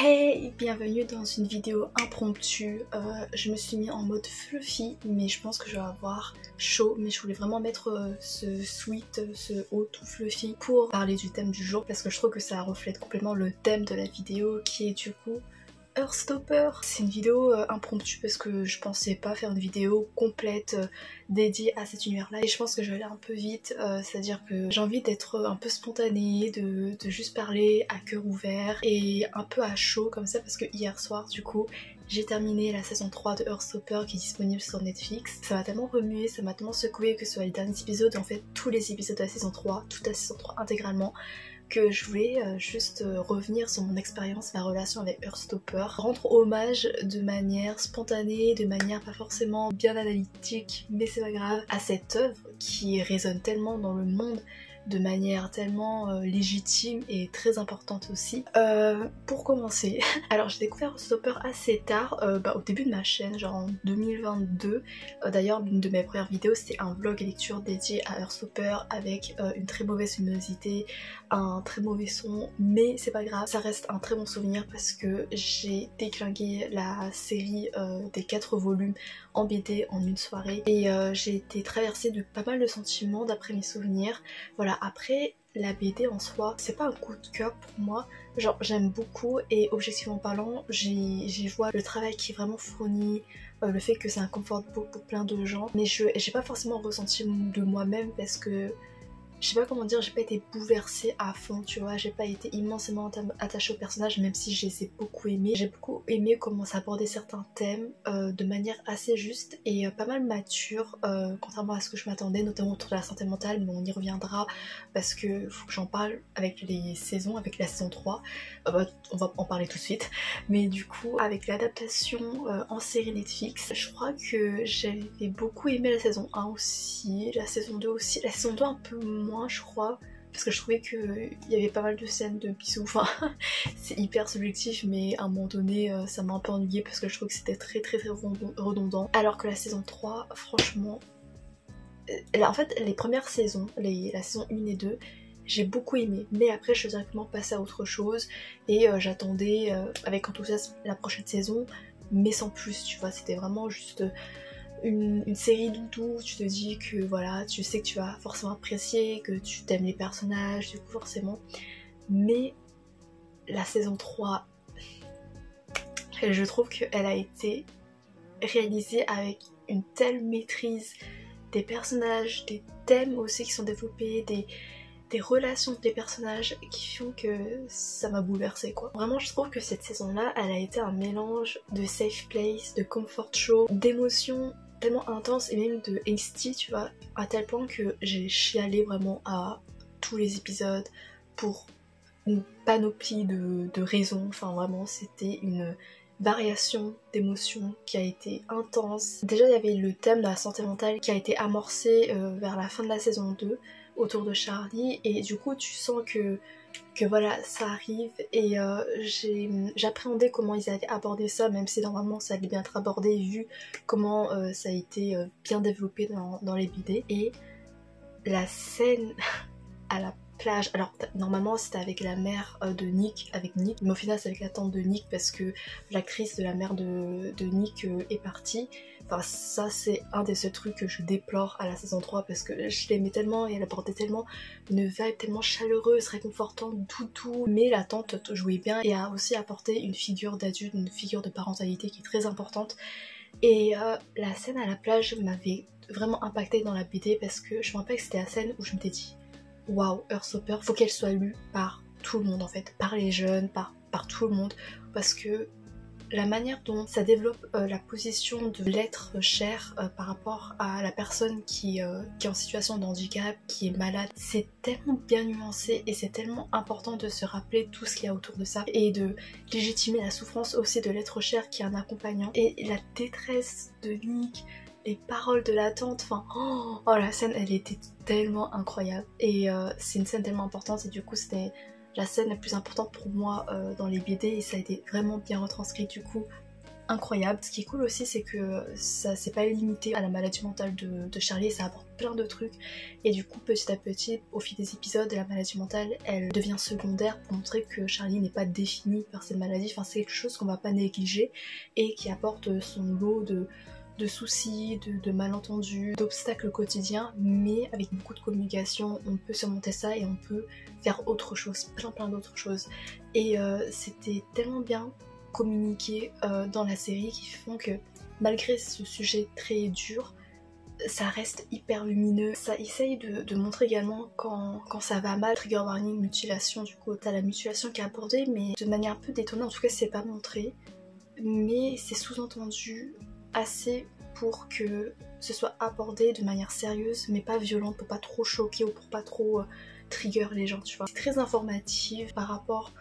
Hey, bienvenue dans une vidéo impromptue. Je me suis mis en mode fluffy, mais je pense que je vais avoir chaud. Mais je voulais vraiment mettre ce sweat, ce haut tout fluffy pour parler du thème du jour, parce que je trouve que ça reflète complètement le thème de la vidéo, qui est du coup Heartstopper. C'est une vidéo impromptue parce que je pensais pas faire une vidéo complète dédiée à cet univers là, et je pense que je vais aller un peu vite, c'est à dire que j'ai envie d'être un peu spontanée, de juste parler à cœur ouvert et un peu à chaud comme ça, parce que hier soir du coup j'ai terminé la saison 3 de Heartstopper qui est disponible sur Netflix. Ça m'a tellement remué, ça m'a tellement secoué, que ce soit les derniers épisodes, en fait tous les épisodes de la saison 3, toute la saison 3 intégralement, que je voulais juste revenir sur mon expérience, ma relation avec Heartstopper, rendre hommage de manière spontanée, de manière pas forcément bien analytique, mais c'est pas grave, à cette œuvre qui résonne tellement dans le monde de manière tellement légitime et très importante aussi. Pour commencer, alors j'ai découvert Heartstopper assez tard, au début de ma chaîne, genre en 2022. D'ailleurs l'une de mes premières vidéos c'était un vlog lecture dédié à Heartstopper avec une très mauvaise luminosité, un très mauvais son, mais c'est pas grave, ça reste un très bon souvenir parce que j'ai déclingué la série des 4 volumes en BD en une soirée, et j'ai été traversée de pas mal de sentiments d'après mes souvenirs. Voilà, après la BD en soi, c'est pas un coup de cœur pour moi, genre j'aime beaucoup, et objectivement parlant, j'y vois le travail qui est vraiment fourni, le fait que c'est un confort book pour plein de gens, mais j'ai pas forcément ressenti de moi-même parce que je sais pas comment dire, j'ai pas été bouleversée à fond, tu vois, j'ai pas été immensément attachée aux personnages, même si je les ai beaucoup aimés. J'ai beaucoup aimé comment ça abordait certains thèmes de manière assez juste et pas mal mature, contrairement à ce que je m'attendais, notamment autour de la santé mentale, mais on y reviendra parce que faut que j'en parle avec les saisons, avec la saison 3, on va en parler tout de suite. Mais du coup, avec l'adaptation en série Netflix, je crois que j'avais beaucoup aimé la saison 1 aussi, la saison 2 aussi, la saison 2 un peu moins je crois, parce que je trouvais qu'il y avait pas mal de scènes de bisous, enfin c'est hyper subjectif, mais à un moment donné ça m'a un peu ennuyée parce que je trouve que c'était très redondant, alors que la saison 3 franchement, en fait les premières saisons, la saison 1 et 2 j'ai beaucoup aimé, mais après je suis directement passée à autre chose et j'attendais avec enthousiasme la prochaine saison, mais sans plus, tu vois, c'était vraiment juste une série d'où tu te dis que voilà, tu sais que tu vas forcément apprécier, que tu t'aimes les personnages, du coup forcément. Mais la saison 3, je trouve qu'elle a été réalisée avec une telle maîtrise des personnages, des thèmes aussi qui sont développés, des relations des personnages qui font que ça m'a bouleversée quoi. Vraiment je trouve que cette saison là, elle a été un mélange de safe place, de comfort show, d'émotions tellement intense et même de angsty, tu vois, à tel point que j'ai chialé vraiment à tous les épisodes pour une panoplie de raisons. Enfin vraiment c'était une variation d'émotions qui a été intense. Déjà il y avait le thème de la santé mentale qui a été amorcé vers la fin de la saison 2 autour de Charlie, et du coup tu sens que voilà ça arrive, et j'appréhendais comment ils avaient abordé ça, même si normalement ça allait bien être abordé vu comment ça a été bien développé dans les BD. Et la scène à la plage, alors normalement c'était avec la mère de Nick, mais au final c'est avec la tante de Nick parce que l'actrice de la mère de Nick est partie. Enfin ça c'est un des seuls trucs que je déplore à la saison 3 parce que je l'aimais tellement et elle apportait tellement une vibe tellement chaleureuse, réconfortante, doudou, mais la tante jouait bien et a aussi apporté une figure d'adulte, une figure de parentalité qui est très importante. Et la scène à la plage m'avait vraiment impactée dans la BD parce que je me rappelle que c'était la scène où je m'étais dit waouh, Heartstopper, faut qu'elle soit lue par tout le monde en fait, par les jeunes, par tout le monde, parce que la manière dont ça développe la position de l'être cher par rapport à la personne qui est en situation de handicap, qui est malade, c'est tellement bien nuancé et c'est tellement important de se rappeler tout ce qu'il y a autour de ça et de légitimer la souffrance aussi de l'être cher qui est un accompagnant, et la détresse de Nick, les paroles de la tante, enfin oh la scène elle était tellement incroyable, et c'est une scène tellement importante, et du coup c'était la scène la plus importante pour moi dans les BD, et ça a été vraiment bien retranscrit du coup incroyable. Ce qui est cool aussi, c'est que ça c'est pas limité à la maladie mentale de Charlie, ça apporte plein de trucs. Et du coup, petit à petit, au fil des épisodes, la maladie mentale, elle devient secondaire pour montrer que Charlie n'est pas défini par cette maladie. Enfin, c'est quelque chose qu'on va pas négliger et qui apporte son lot de soucis, de malentendus, d'obstacles quotidiens, mais avec beaucoup de communication, on peut surmonter ça et on peut faire autre chose, plein d'autres choses. Et c'était tellement bien communiqué dans la série qui font que malgré ce sujet très dur, ça reste hyper lumineux. Ça essaye de montrer également quand ça va mal. Trigger warning, mutilation, du coup t'as la mutilation qui est abordée, mais de manière un peu détonnée, en tout cas c'est pas montré, mais c'est sous-entendu assez pour que ce soit abordé de manière sérieuse mais pas violente, pour pas trop choquer ou pour pas trop trigger les gens, tu vois. C'est très informatif par rapport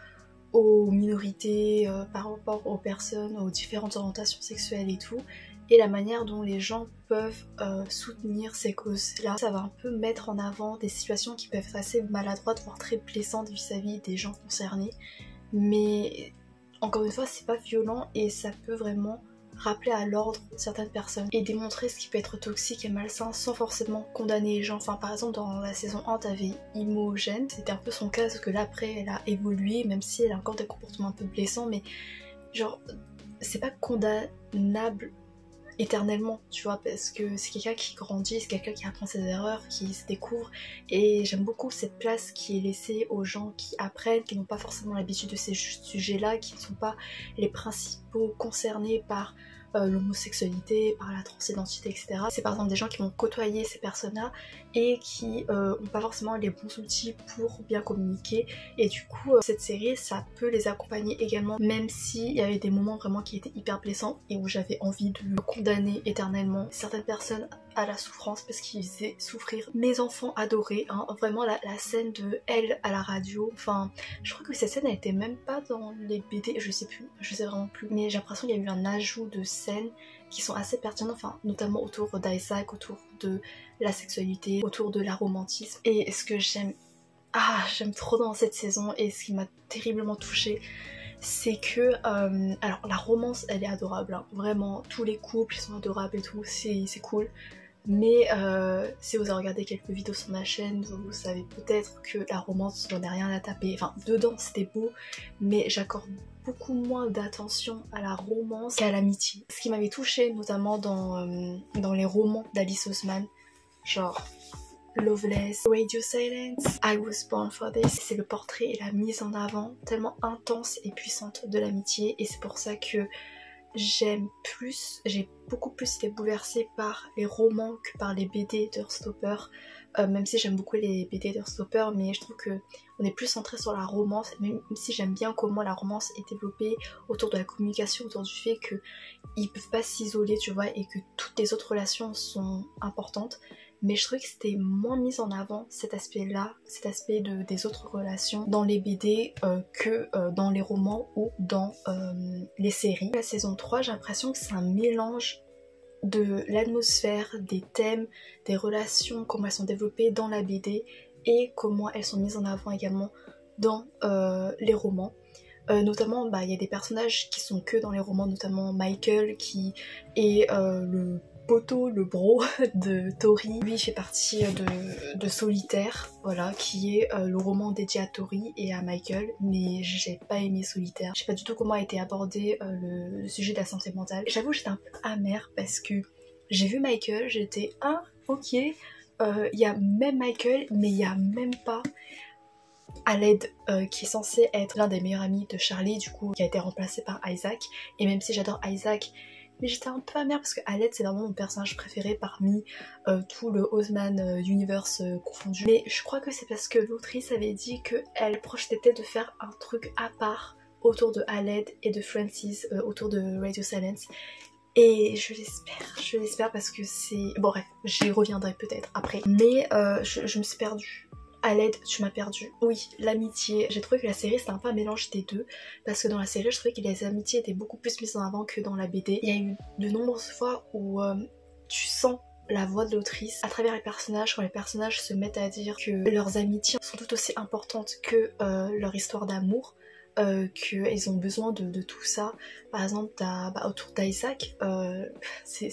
aux minorités, par rapport aux personnes, aux différentes orientations sexuelles et tout, et la manière dont les gens peuvent soutenir ces causes-là. Ça va un peu mettre en avant des situations qui peuvent être assez maladroites, voire très blessantes vis-à-vis des gens concernés, mais encore une fois c'est pas violent et ça peut vraiment rappeler à l'ordre certaines personnes et démontrer ce qui peut être toxique et malsain sans forcément condamner les gens. Enfin par exemple dans la saison 1 t'avais Imogen, c'était un peu son cas, parce que là après elle a évolué, même si elle a encore des comportements un peu blessants, mais genre c'est pas condamnable éternellement, tu vois, parce que c'est quelqu'un qui grandit, c'est quelqu'un qui apprend ses erreurs, qui se découvre, et j'aime beaucoup cette place qui est laissée aux gens qui apprennent, qui n'ont pas forcément l'habitude de ces sujets-là, qui ne sont pas les principaux concernés par l'homosexualité, par la transidentité, etc. C'est par exemple des gens qui vont côtoyer ces personnes-là et qui n'ont pas forcément les bons outils pour bien communiquer, et du coup cette série ça peut les accompagner également, même s'il y avait des moments vraiment qui étaient hyper blessants et où j'avais envie de condamner éternellement certaines personnes à la souffrance parce qu'ils faisaient souffrir mes enfants adorés, hein. Vraiment la scène de elle à la radio, enfin je crois que cette scène elle était même pas dans les BD, je sais plus, je sais vraiment plus, mais j'ai l'impression qu'il y a eu un ajout de scènes qui sont assez pertinentes, enfin notamment autour d'Isaac, autour de la sexualité, autour de la romantisme. Et ce que j'aime trop dans cette saison et ce qui m'a terriblement touchée, c'est que alors la romance elle est adorable, hein. Vraiment tous les couples ils sont adorables et tout, c'est cool, mais si vous avez regardé quelques vidéos sur ma chaîne, vous savez peut-être que la romance j'en ai rien à taper, enfin dedans c'était beau, mais j'accorde beaucoup moins d'attention à la romance qu'à l'amitié. Ce qui m'avait touchée notamment dans les romans d'Alice Oseman, genre Loveless, Radio Silence, I Was Born for This, c'est le portrait et la mise en avant tellement intense et puissante de l'amitié, et c'est pour ça que j'ai beaucoup plus été bouleversée par les romans que par les BD d'Heartstopper, même si j'aime beaucoup les BD d'Heartstopper, mais je trouve que on est plus centré sur la romance, même si j'aime bien comment la romance est développée autour de la communication, autour du fait qu'ils peuvent pas s'isoler, tu vois, et que toutes les autres relations sont importantes. Mais je trouvais que c'était moins mis en avant cet aspect-là, cet aspect des autres relations dans les BD que dans les romans ou dans les séries. La saison 3, j'ai l'impression que c'est un mélange de l'atmosphère, des thèmes, des relations, comment elles sont développées dans la BD et comment elles sont mises en avant également dans les romans. Notamment, il y a des personnages qui sont que dans les romans, notamment Michael qui est le poteau, le bro de Tori. Lui il fait partie de Solitaire, voilà, qui est le roman dédié à Tori et à Michael, mais j'ai pas aimé Solitaire. Je sais pas du tout comment a été abordé le sujet de la santé mentale. J'avoue j'étais un peu amère parce que j'ai vu Michael, j'étais ok, il y a même Michael, mais il y a même pas Aled qui est censé être l'un des meilleurs amis de Charlie, du coup qui a été remplacé par Isaac, et même si j'adore Isaac, mais j'étais un peu amère parce que Aled c'est vraiment mon personnage préféré parmi tout le Oseman Universe confondu. Mais je crois que c'est parce que l'autrice avait dit qu'elle projetait de faire un truc à part autour de Aled et de Francis, autour de Radio Silence. Et je l'espère parce que c'est... Bon bref, j'y reviendrai peut-être après. Mais je me suis perdue. Aled, tu m'as perdu. Oui, l'amitié. J'ai trouvé que la série c'était un peu un mélange des deux, parce que dans la série je trouvais que les amitiés étaient beaucoup plus mises en avant que dans la BD. Il y a eu de nombreuses fois où tu sens la voix de l'autrice à travers les personnages, quand les personnages se mettent à dire que leurs amitiés sont tout aussi importantes que leur histoire d'amour. qu'ils ont besoin de tout ça. Par exemple, autour d'Isaac, c'est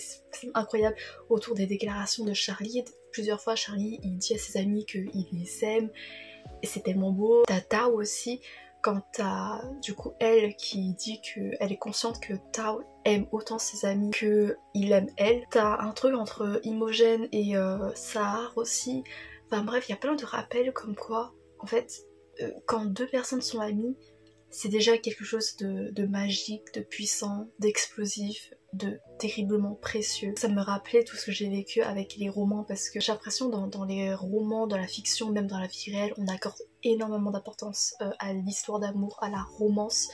incroyable, autour des déclarations de Charlie, plusieurs fois Charlie il dit à ses amis qu'il les aime, et c'est tellement beau. T'as Tao aussi, quand t'as du coup elle qui dit qu'elle est consciente que Tao aime autant ses amis qu'il aime elle. T'as un truc entre Imogen et Sahar aussi. Enfin bref, il y a plein de rappels comme quoi, en fait, quand deux personnes sont amies, c'est déjà quelque chose de magique, de puissant, d'explosif, de terriblement précieux. Ça me rappelait tout ce que j'ai vécu avec les romans, parce que j'ai l'impression dans les romans, dans la fiction, même dans la vie réelle, on accorde énormément d'importance à l'histoire d'amour, à la romance,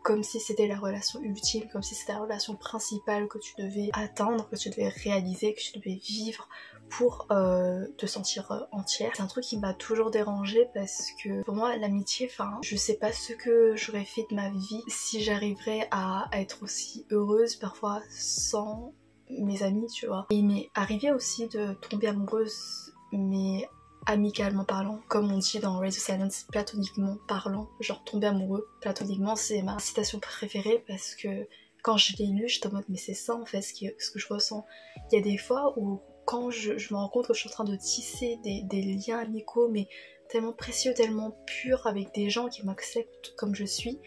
comme si c'était la relation ultime, comme si c'était la relation principale que tu devais atteindre, que tu devais réaliser, que tu devais vivre pour te sentir entière. C'est un truc qui m'a toujours dérangée, parce que pour moi l'amitié, enfin je sais pas ce que j'aurais fait de ma vie si j'arriverais à être aussi heureuse parfois sans mes amis, tu vois. Et il m'est arrivé aussi de tomber amoureuse, mais amicalement parlant, comme on dit dans Raise the Silence, platoniquement parlant. Genre tomber amoureux platoniquement, c'est ma citation préférée, parce que quand je l'ai lu, j'étais en mode mais c'est ça en fait ce que je ressens. Il y a des fois où quand je me rends compte que je suis en train de tisser des liens amicaux, mais tellement précieux, tellement purs, avec des gens qui m'acceptent comme je suis,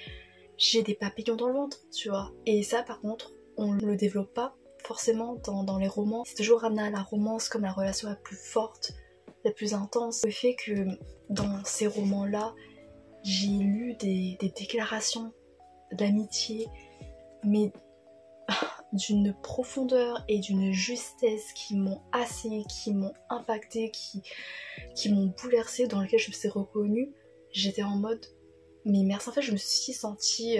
j'ai des papillons dans le ventre, tu vois. Et ça par contre, on le développe pas forcément dans les romans. C'est toujours ramené à la romance comme la relation la plus forte, la plus intense. Le fait que dans ces romans-là, j'ai lu des déclarations d'amitié, mais d'une profondeur et d'une justesse qui m'ont assailli, qui m'ont impacté, qui m'ont bouleversée, dans lequel je me suis reconnue. J'étais en mode mais merci, en fait je me suis sentie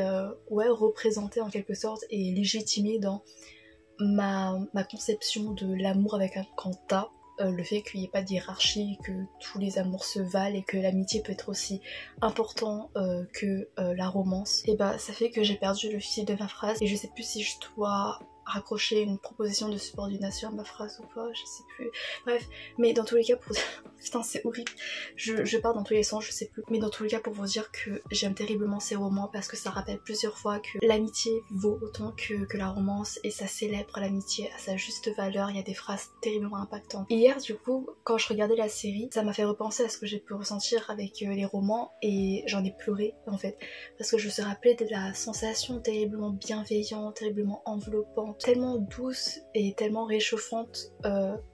représentée en quelque sorte et légitimée dans ma conception de l'amour avec un grand A. Le fait qu'il n'y ait pas de hiérarchie, que tous les amours se valent et que l'amitié peut être aussi important que la romance. Et bah ça fait que j'ai perdu le fil de ma phrase et je sais plus si je dois raccrocher une proposition de subordination à ma phrase ou pas, je sais plus. Bref, mais dans tous les cas pour... Putain c'est horrible, je pars dans tous les sens, je sais plus. Mais dans tous les cas pour vous dire que j'aime terriblement ces romans, parce que ça rappelle plusieurs fois que l'amitié vaut autant que la romance, et ça célèbre l'amitié à sa juste valeur. Il y a des phrases terriblement impactantes. Hier du coup, quand je regardais la série, ça m'a fait repenser à ce que j'ai pu ressentir avec les romans, et j'en ai pleuré en fait, parce que je me suis rappelée de la sensation terriblement bienveillante, terriblement enveloppante, tellement douce et tellement réchauffante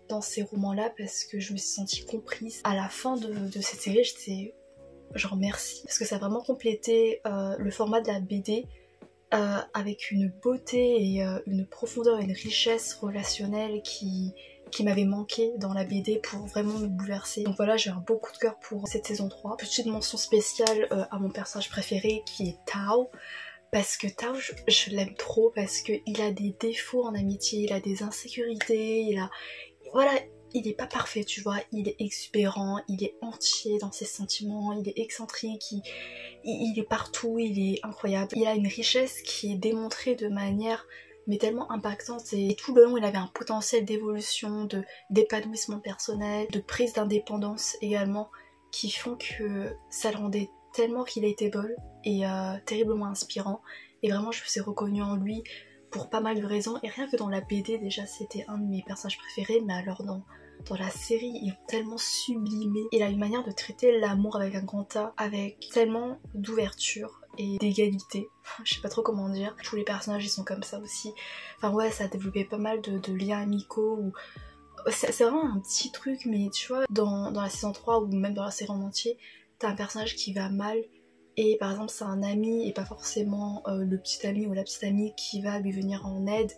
dans ces romans-là, parce que je me suis sentie comprise. À la fin de cette série, j'étais genre merci, parce que ça a vraiment complété le format de la BD avec une beauté et une profondeur et une richesse relationnelle qui m'avait manqué dans la BD pour vraiment me bouleverser. Donc voilà, j'ai un beau coup de cœur pour cette saison 3. Petite mention spéciale à mon personnage préféré qui est Tao. Parce que Tao, je l'aime trop, parce qu'il a des défauts en amitié, il a des insécurités, voilà, il est pas parfait, tu vois, il est exubérant, il est entier dans ses sentiments, il est excentrique, il est partout, il est incroyable. Il a une richesse qui est démontrée de manière mais tellement impactante, et tout le long il avait un potentiel d'évolution, d'épanouissement personnel, de prise d'indépendance également, qui font que ça le rendait tellement relatable et terriblement inspirant. Et vraiment je me suis reconnue en lui pour pas mal de raisons, et rien que dans la BD déjà c'était un de mes personnages préférés, mais alors dans la série ils ont tellement sublimé. Il a une manière de traiter l'amour avec un grand A, avec tellement d'ouverture et d'égalité, je sais pas trop comment dire. Tous les personnages ils sont comme ça aussi, enfin ouais, ça a développé pas mal de liens amicaux, ou c'est vraiment un petit truc, mais tu vois dans la saison 3 ou même dans la série en entier, t'as un personnage qui va mal, et par exemple c'est un ami et pas forcément le petit ami ou la petite amie qui va lui venir en aide,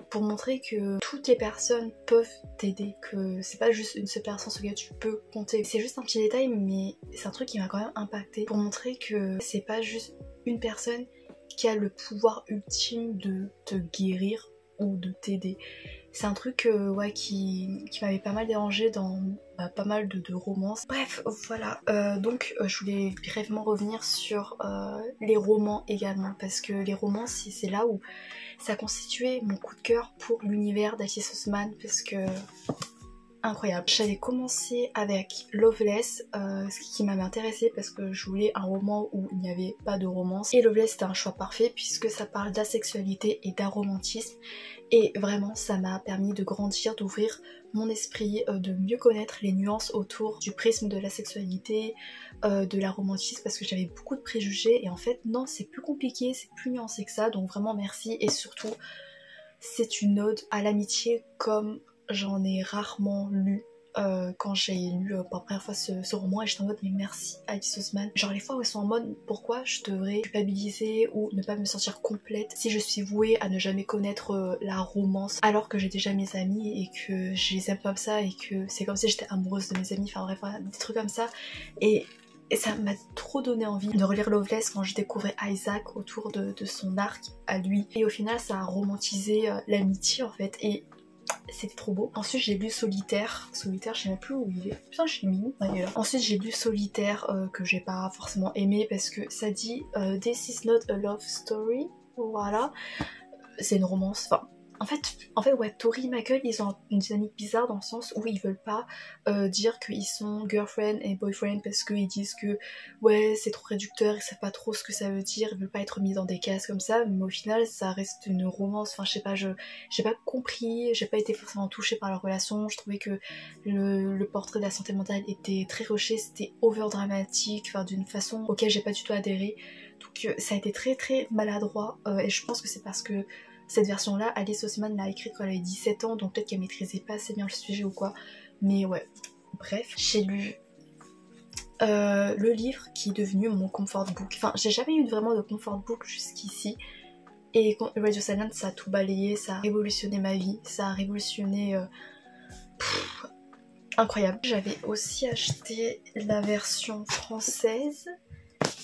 pour montrer que toutes les personnes peuvent t'aider, que c'est pas juste une seule personne sur laquelle tu peux compter. C'est juste un petit détail, mais c'est un truc qui m'a quand même impacté, pour montrer que c'est pas juste une personne qui a le pouvoir ultime de te guérir ou de t'aider. C'est un truc ouais, qui m'avait pas mal dérangé dans pas mal de romances. Bref, voilà. Donc je voulais brièvement revenir sur les romans également, parce que les romans c'est là où ça constituait mon coup de cœur pour l'univers d'Alice Oseman, parce que incroyable. J'avais commencé avec Loveless, ce qui m'avait intéressée parce que je voulais un roman où il n'y avait pas de romance. Et Loveless c'était un choix parfait puisque ça parle d'asexualité et d'aromantisme. Et vraiment ça m'a permis de grandir, d'ouvrir mon esprit, de mieux connaître les nuances autour du prisme de la sexualité, de l'aromantisme, parce que j'avais beaucoup de préjugés et en fait non, c'est plus compliqué, c'est plus nuancé que ça, donc vraiment merci. Et surtout c'est une ode à l'amitié comme j'en ai rarement lu. Quand j'ai lu pour la première fois ce roman, et j'étais en mode mais merci Alice Oseman. Genre les fois où elles sont en mode pourquoi je devrais culpabiliser ou ne pas me sentir complète si je suis vouée à ne jamais connaître la romance alors que j'ai déjà mes amis et que je les aime comme ça et que c'est comme si j'étais amoureuse de mes amis, enfin bref voilà, des trucs comme ça. Et ça m'a trop donné envie de relire Loveless quand je découvrais Isaac autour de son arc à lui. Et au final ça a romantisé l'amitié en fait, et c'était trop beau. Ensuite j'ai lu Solitaire, je sais même plus où il est. Putain je suis mimi. Ouais, il est là. Ensuite j'ai lu Solitaire que j'ai pas forcément aimé parce que ça dit This is not a love story. Voilà. C'est une romance. Enfin, en fait ouais, Tori et Michael ils ont une dynamique bizarre dans le sens où ils veulent pas dire qu'ils sont girlfriend et boyfriend parce qu'ils disent que ouais c'est trop réducteur, ils savent pas trop ce que ça veut dire, ils veulent pas être mis dans des cases comme ça, mais au final ça reste une romance. Enfin je sais pas, j'ai pas compris, j'ai pas été forcément touchée par leur relation. Je trouvais que le portrait de la santé mentale était très rushé, c'était over dramatique, enfin d'une façon auquel j'ai pas du tout adhéré, donc ça a été très très maladroit et je pense que c'est parce que cette version-là, Alice Oseman l'a écrite quand elle avait 17 ans, donc peut-être qu'elle maîtrisait pas assez bien le sujet ou quoi. Mais ouais, bref. J'ai lu le livre qui est devenu mon comfort book. Enfin, j'ai jamais eu vraiment de comfort book jusqu'ici. Et Radio Silence, ça a tout balayé, ça a révolutionné ma vie, ça a révolutionné... incroyable. J'avais aussi acheté la version française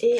et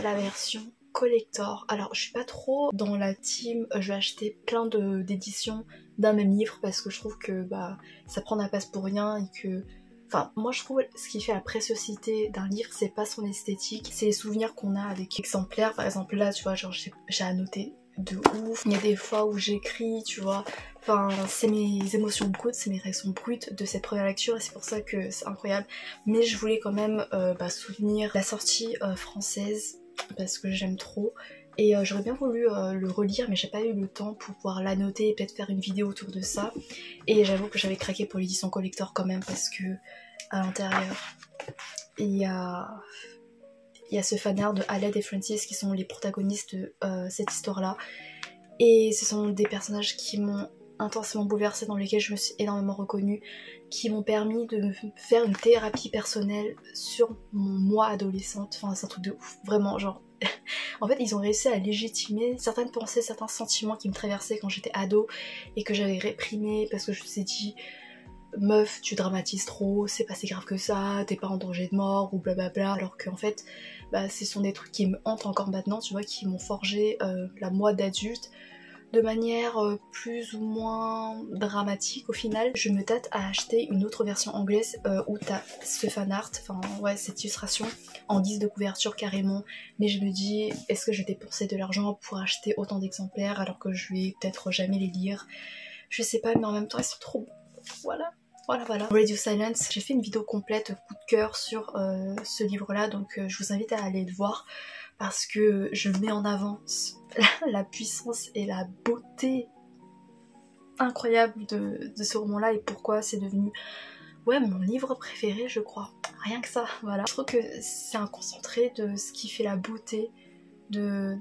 la version collector. Alors je suis pas trop dans la team, je vais acheter plein d'éditions d'un même livre parce que je trouve que bah ça prend la place pour rien et que... Enfin moi je trouve ce qui fait la préciosité d'un livre c'est pas son esthétique, c'est les souvenirs qu'on a avec l'exemplaire. Par exemple là tu vois genre j'ai annoté de ouf, il y a des fois où j'écris tu vois, enfin c'est mes émotions brutes, c'est mes réactions brutes de cette première lecture et c'est pour ça que c'est incroyable. Mais je voulais quand même soutenir la sortie française parce que j'aime trop et j'aurais bien voulu le relire mais j'ai pas eu le temps pour pouvoir l'annoter et peut-être faire une vidéo autour de ça. Et j'avoue que j'avais craqué pour l'édition collector quand même parce que à l'intérieur il y a ce fanart de Aled et Francis qui sont les protagonistes de cette histoire là et ce sont des personnages qui m'ont intensément bouleversée, dans lesquels je me suis énormément reconnue, qui m'ont permis de faire une thérapie personnelle sur mon moi adolescente. Enfin c'est un truc de ouf, vraiment genre en fait ils ont réussi à légitimer certaines pensées, certains sentiments qui me traversaient quand j'étais ado et que j'avais réprimé parce que je me suis dit meuf tu dramatises trop, c'est pas si grave que ça, t'es pas en danger de mort ou blablabla, alors qu'en fait bah, ce sont des trucs qui me hantent encore maintenant, tu vois, qui m'ont forgé la moi d'adulte de manière plus ou moins dramatique. Au final je me tâte à acheter une autre version anglaise où t'as ce fanart, enfin ouais cette illustration en guise de couverture carrément, mais je me dis est-ce que je vais dépenser de l'argent pour acheter autant d'exemplaires alors que je vais peut-être jamais les lire, je sais pas, mais en même temps ils sont trop beaux. Voilà. Radio Silence, j'ai fait une vidéo complète coup de cœur sur ce livre là, donc je vous invite à aller le voir parce que je mets en avant la puissance et la beauté incroyable de ce roman là et pourquoi c'est devenu ouais mon livre préféré je crois, rien que ça, voilà. Je trouve que c'est un concentré de ce qui fait la beauté de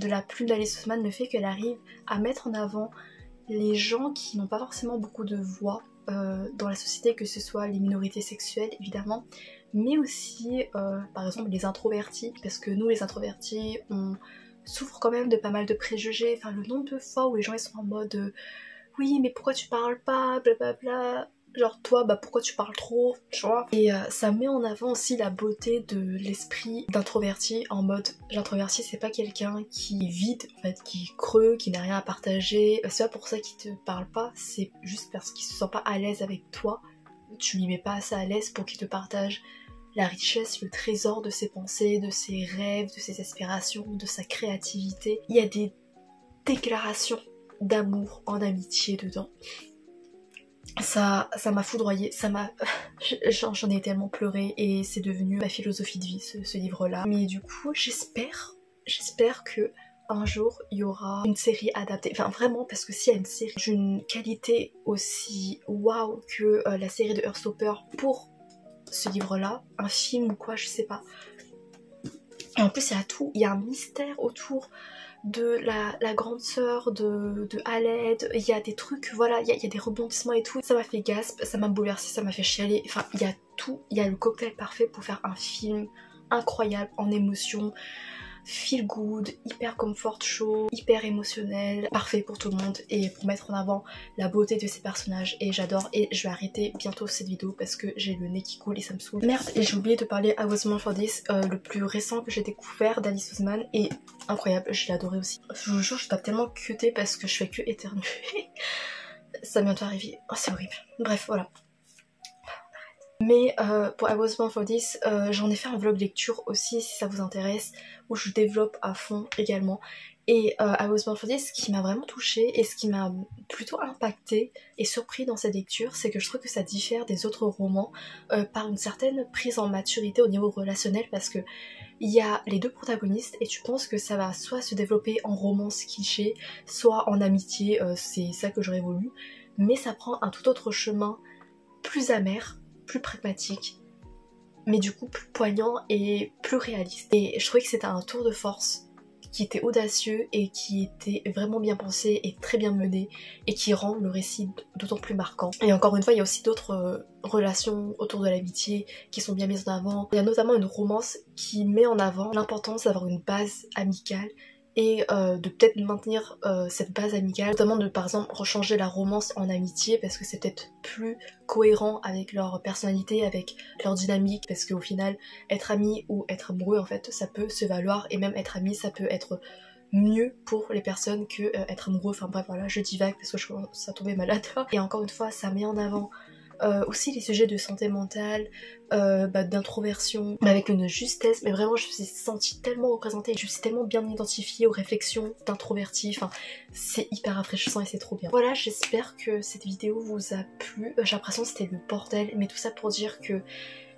la plume d'Alice Oseman, le fait qu'elle arrive à mettre en avant les gens qui n'ont pas forcément beaucoup de voix dans la société, que ce soit les minorités sexuelles évidemment, mais aussi par exemple les introvertis, parce que nous les introvertis on souffre quand même de pas mal de préjugés, enfin le nombre de fois où les gens ils sont en mode oui mais pourquoi tu parles pas, blablabla, genre toi bah pourquoi tu parles trop, tu vois. Et ça met en avant aussi la beauté de l'esprit d'introverti, en mode l'introverti c'est pas quelqu'un qui est vide en fait, qui est creux, qui n'a rien à partager, c'est pas pour ça qu'il te parle pas, c'est juste parce qu'il se sent pas à l'aise avec toi, tu lui mets pas assez à l'aise pour qu'il te partage la richesse, le trésor de ses pensées, de ses rêves, de ses aspirations, de sa créativité. Il y a des déclarations d'amour en amitié dedans. ça m'a foudroyée, j'en ai tellement pleuré et c'est devenu ma philosophie de vie ce livre-là. Mais du coup j'espère que un jour il y aura une série adaptée, enfin vraiment, parce que s'il y a une série d'une qualité aussi waouh que la série de Heartstopper pour ce livre-là, un film ou quoi, je sais pas. Et en plus il y a tout, il y a un mystère autour de la grande sœur de Haled, il y a des trucs, voilà, il y a des rebondissements et tout. Ça m'a fait gasp, ça m'a bouleversé, ça m'a fait chialer, enfin il y a tout, il y a le cocktail parfait pour faire un film incroyable en émotion, feel good, hyper comfort show, hyper émotionnel, parfait pour tout le monde et pour mettre en avant la beauté de ces personnages. Et j'adore, et je vais arrêter bientôt cette vidéo parce que j'ai le nez qui coule et ça me saoule. Merde, et j'ai oublié de parler I Was Born For This, le plus récent que j'ai découvert d'Alice Oseman, et incroyable, je l'ai adoré aussi. Je vous jure, je dois tellement cuter parce que je fais que éternuer. Ça vient bientôt arriver, oh c'est horrible. Bref, voilà. Mais pour I Was Born For This, j'en ai fait un vlog lecture aussi si ça vous intéresse, où je développe à fond également. Et I Was Born For This, ce qui m'a vraiment touchée et ce qui m'a plutôt impacté et surpris dans cette lecture, c'est que je trouve que ça diffère des autres romans par une certaine prise en maturité au niveau relationnel, parce que il y a les deux protagonistes et tu penses que ça va soit se développer en romance cliché, soit en amitié, c'est ça que j'aurais voulu, mais ça prend un tout autre chemin, plus amer, plus pragmatique, mais du coup plus poignant et plus réaliste. Et je trouvais que c'était un tour de force qui était audacieux et qui était vraiment bien pensé et très bien mené et qui rend le récit d'autant plus marquant. Et encore une fois, il y a aussi d'autres relations autour de l'amitié qui sont bien mises en avant. Il y a notamment une romance qui met en avant l'importance d'avoir une base amicale et de peut-être maintenir cette base amicale, notamment de par exemple rechanger la romance en amitié parce que c'est peut-être plus cohérent avec leur personnalité, avec leur dynamique, parce qu'au final être ami ou être amoureux en fait ça peut se valoir, et même être ami ça peut être mieux pour les personnes que être amoureux. Enfin bref voilà, je divague parce que je commence à tomber malade. Et encore une fois ça met en avant aussi les sujets de santé mentale, d'introversion, mais avec une justesse, mais vraiment je me suis sentie tellement représentée, je me suis tellement bien identifiée aux réflexions d'introvertis, enfin c'est hyper rafraîchissant et c'est trop bien. Voilà, j'espère que cette vidéo vous a plu, j'ai l'impression que c'était le bordel, mais tout ça pour dire que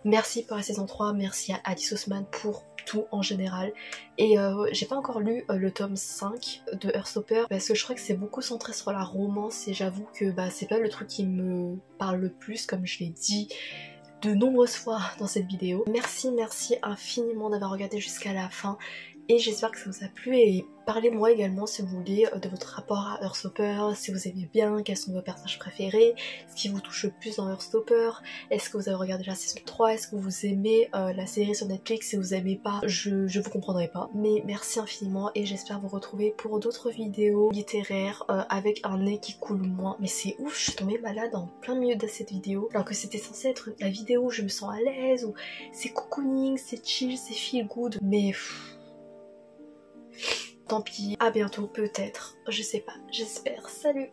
merci pour la saison 3, merci à Alice Oseman pour tout en général. Et j'ai pas encore lu le tome 5 de Heartstopper parce que je crois que c'est beaucoup centré sur la romance et j'avoue que c'est pas le truc qui me parle le plus, comme je l'ai dit de nombreuses fois dans cette vidéo. Merci infiniment d'avoir regardé jusqu'à la fin et j'espère que ça vous a plu, et parlez-moi également si vous voulez de votre rapport à Heartstopper, si vous aimez bien, quels sont vos personnages préférés, ce qui vous touche le plus dans Heartstopper, est-ce que vous avez regardé la saison 3, est-ce que vous aimez la série sur Netflix, si vous aimez pas, je vous comprendrai pas. Mais merci infiniment et j'espère vous retrouver pour d'autres vidéos littéraires avec un nez qui coule moins. Mais c'est ouf, je suis tombée malade en plein milieu de cette vidéo, alors que c'était censé être la vidéo où je me sens à l'aise, où c'est cocooning, c'est chill, c'est feel good, mais tant pis, à bientôt peut-être, je sais pas, j'espère, salut.